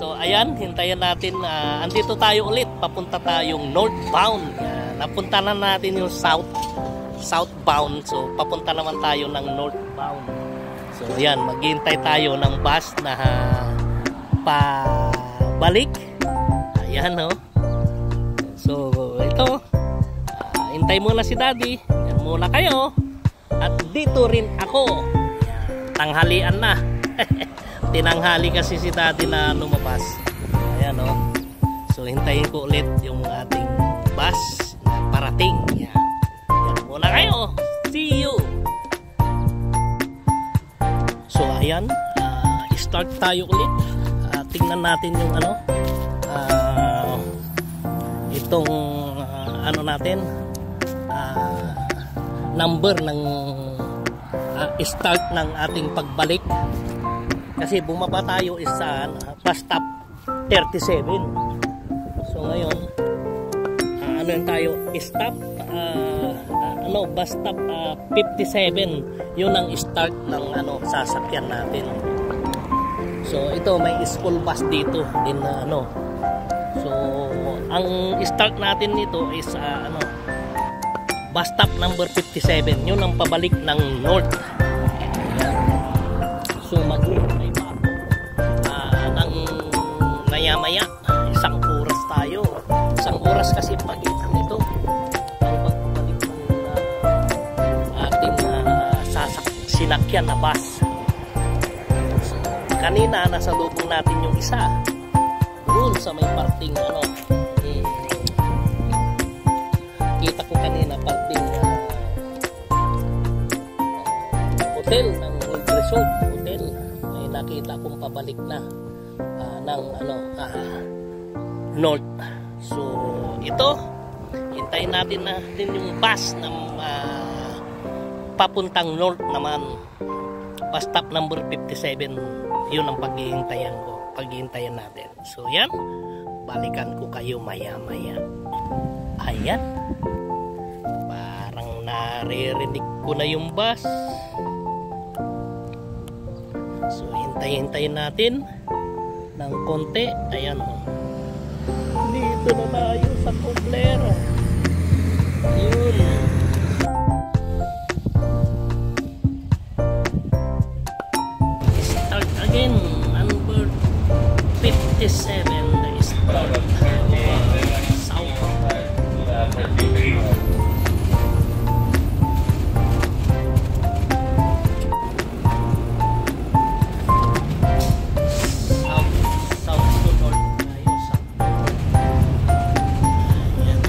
So ayan, hintayin natin. Andito tayo ulit, papunta tayong northbound. Napunta na natin yung southbound. So papunta naman tayo ng northbound. So ayan, maghihintay tayo ng bus na pabalik. Ayan, no. So ito, hintay muna si Daddy. Yan muna kayo. At dito rin ako. Tanghalian na. Tinanghali kasi si Daddy na lumabas. Ayan, no. So hintayin ko ulit yung ating bus na parating. Yan. Yan muna kayo. See you. So ayan, start tayo ulit. Tingnan natin yung ano, itong ano natin, number ng start ng ating pagbalik. Kasi bumaba tayo sa bus stop 37. So ngayon, ano yun tayo, stop bus stop 57. Yun ang start ng sasakyan natin. So ito, may school bus dito din na So ang start natin nito is bus stop number 57. Yun ang pabalik ng north. So maghihintay pa ako ng maya-maya. Isang oras tayo. Isang oras kasi pagitan nito ang pagbalik ng ating sinakyan na bus. Kanina nasa lubong natin yung isa doon sa may parting kita ko kanina parting hotel ng resort hotel. May nakita kong pabalik na ng north. So ito, hintayin natin yung bus na papuntang north naman, bus stop number 57. Yun ang paghihintayan natin. So yan, balikan ko kayo maya-maya. Ayan, parang naririnig ko na yung bus. So hintayin natin ng konti. Ayan, dito na tayo sa Cobbler. Ayun. Again, number 57 is start south. South to north tayo, south. Ayan.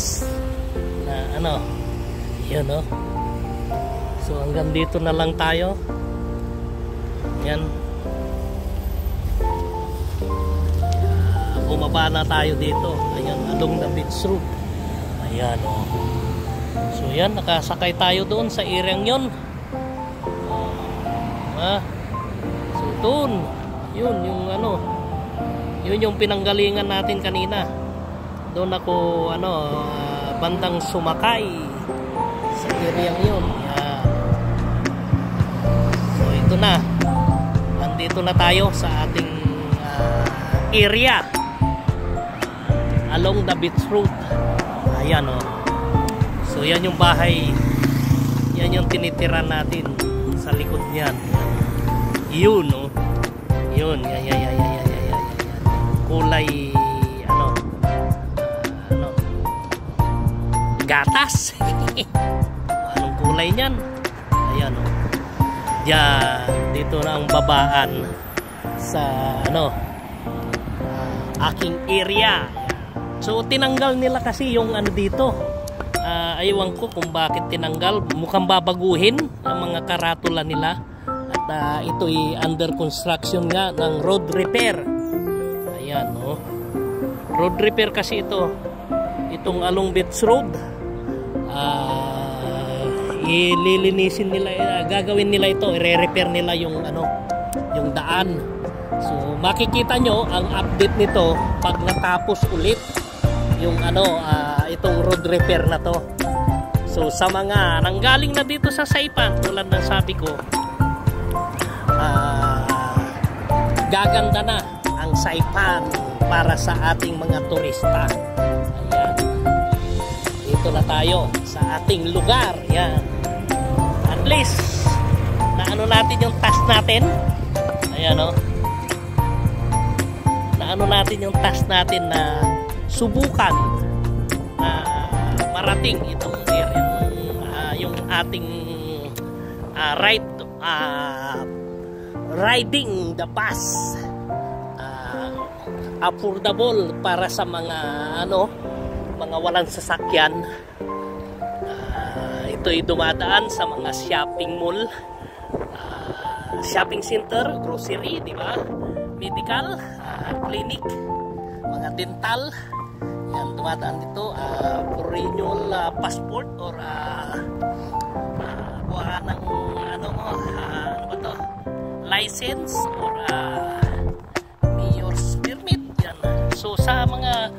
bus na ano, yun o. So hanggang dito na lang tayo. Yan. Bumaba na tayo dito. Ayan, along the beach road. Ayan o. So yan, nakasakay tayo doon sa area yun. So doon, yun yung ano, yun yung pinanggalingan natin kanina. Doon ako bandang sumakay sa area yun. Yan. So ito na, nandito na tayo sa ating area along the beach road. Ayan o. So yan yung bahay, yan yung tinitira natin sa likod niyan. Yun o. Yun, yan. Kulay gatas. Anong kulay niyan? Ayan o. Diyan, dito na ang babaan sa aking area. So tinanggal nila kasi yung dito. Aywan ko kung bakit tinanggal. Mukhang babaguhin ang mga karatula nila. At ito'y under construction nga ng road repair. Ayan o. Road repair kasi ito. Itong along beach road. Ililinisin nila, gagawin nila ito, i-repair nila yung yung daan. So makikita nyo ang update nito pag natapos ulit yung itong road repair na to. So sa mga nanggaling na dito sa Saipan, tulad ng sabi ko, gaganda na ang Saipan para sa ating mga turista. Ayan. Dito na tayo sa ating lugar. Yan. At least na natin yung task natin. Ayan o. Na natin yung task natin na subukan na marating itong yung ating riding the bus. Affordable para sa mga mga walang sasakyan. Ito'y dumadaan sa mga shopping mall, shopping center, grocery, di ba? Medical, clinic, mga dental. Yan, dumadaan dito for renewal passport or kuha ng license or mayor's permit. Yan. So sa mga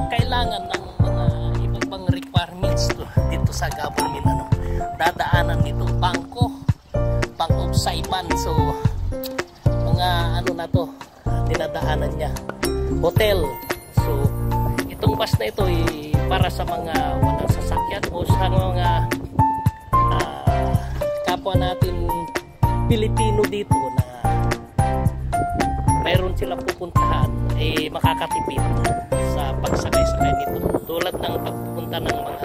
kailangan ng mga ibang pang requirements dito sa government, dadaanan nito Bank of Saipan. So mga na to, dinadaanan niya, hotel. So itong bus na ito para sa mga walang sasakyan o sa mga kapwa natin Pilipino dito na mayroon silang pupuntahan, makakatipid sa pagsakay-sakay nito. Tulad ng pagpunta ng mga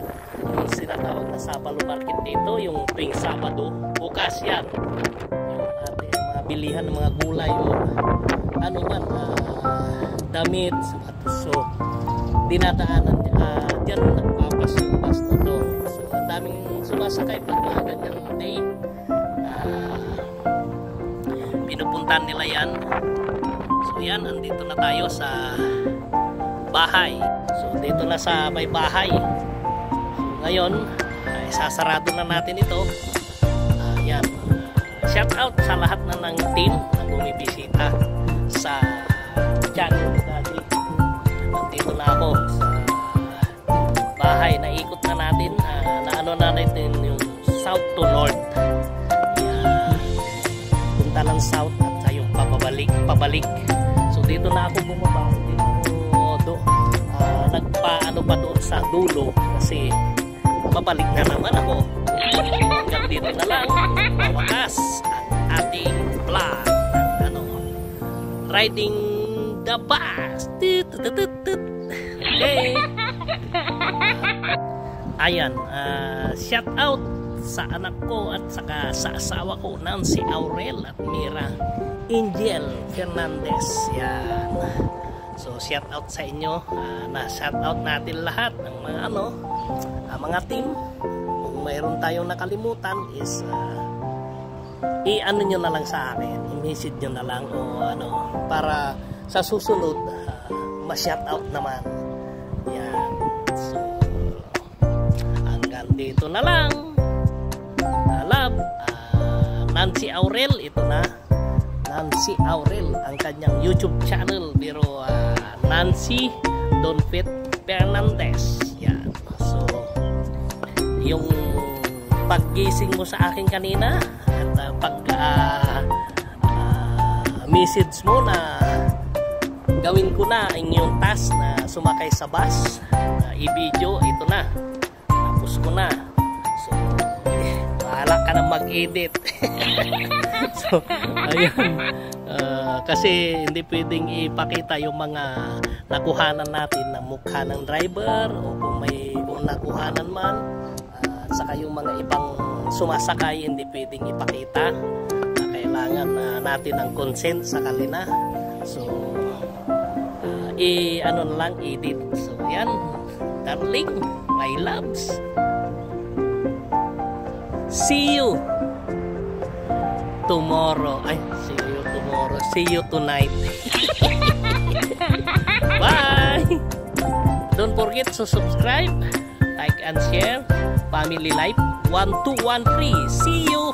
sinatawag na Sabalo Market dito, yung tuwing Sabado, bukas yan, yung ating mga bilihan ng mga gulay o damit, sapatos. So dinadaanan dyan nagpapas yung bus na to. So ang daming sumasakay pag mga ganyang day. Pinupuntan nila yan. So yan, andito na tayo sa bahay. So dito na sa may bahay. So ngayon, isasarado na natin ito. Yan. Shout out sa lahat na ng team na bumibisita sa channel ni Daddy. Nandito na ako sa bahay. Naikot na natin. Na natin yung south to north. Yan. Punta ng south at sa yung pabalik. So dito na ako bumaba. Dito nagpaano pa doon sa dulo kasi babalik na naman ako. Hanggang dito na lang mawakas ang ating vlog riding the bus. Okay. Ayan, shout out sa anak ko at saka sa asawa ko, Nancy Aurel at Mira Angel Fernandez. Yan. So shout out sa inyo. Na shout out natin lahat ng mga mga team. Kung mayroon tayong nakalimutan is i-ano nyo na lang sa akin, i-message nyo na lang o para sa susunod ma-shout out naman. Yan. So hanggang dito na lang. Love, Nancy Aurel, ito na Nancy Aurel ang kanyang YouTube channel, pero Nancy Donpet Fernandez. Yan. So yung paggising mo sa akin kanina at message mo na gawin ko na ang iyong task na sumakay sa bus, i-video, ito na, tapos ko na. So bahala ka na mag-edit. So ayun, kasi hindi pwedeng ipakita yung mga nakuhanan natin na mukha ng driver o kung nakuhanan man, saka yung mga ibang sumasakay hindi pwedeng ipakita. Kailangan natin ang consent sa kanila. So ano lang, edit. So yan, darling, my loves, see you tomorrow. See you tonight. Bye. Don't forget to subscribe, like and share. Family Life 1213. See you.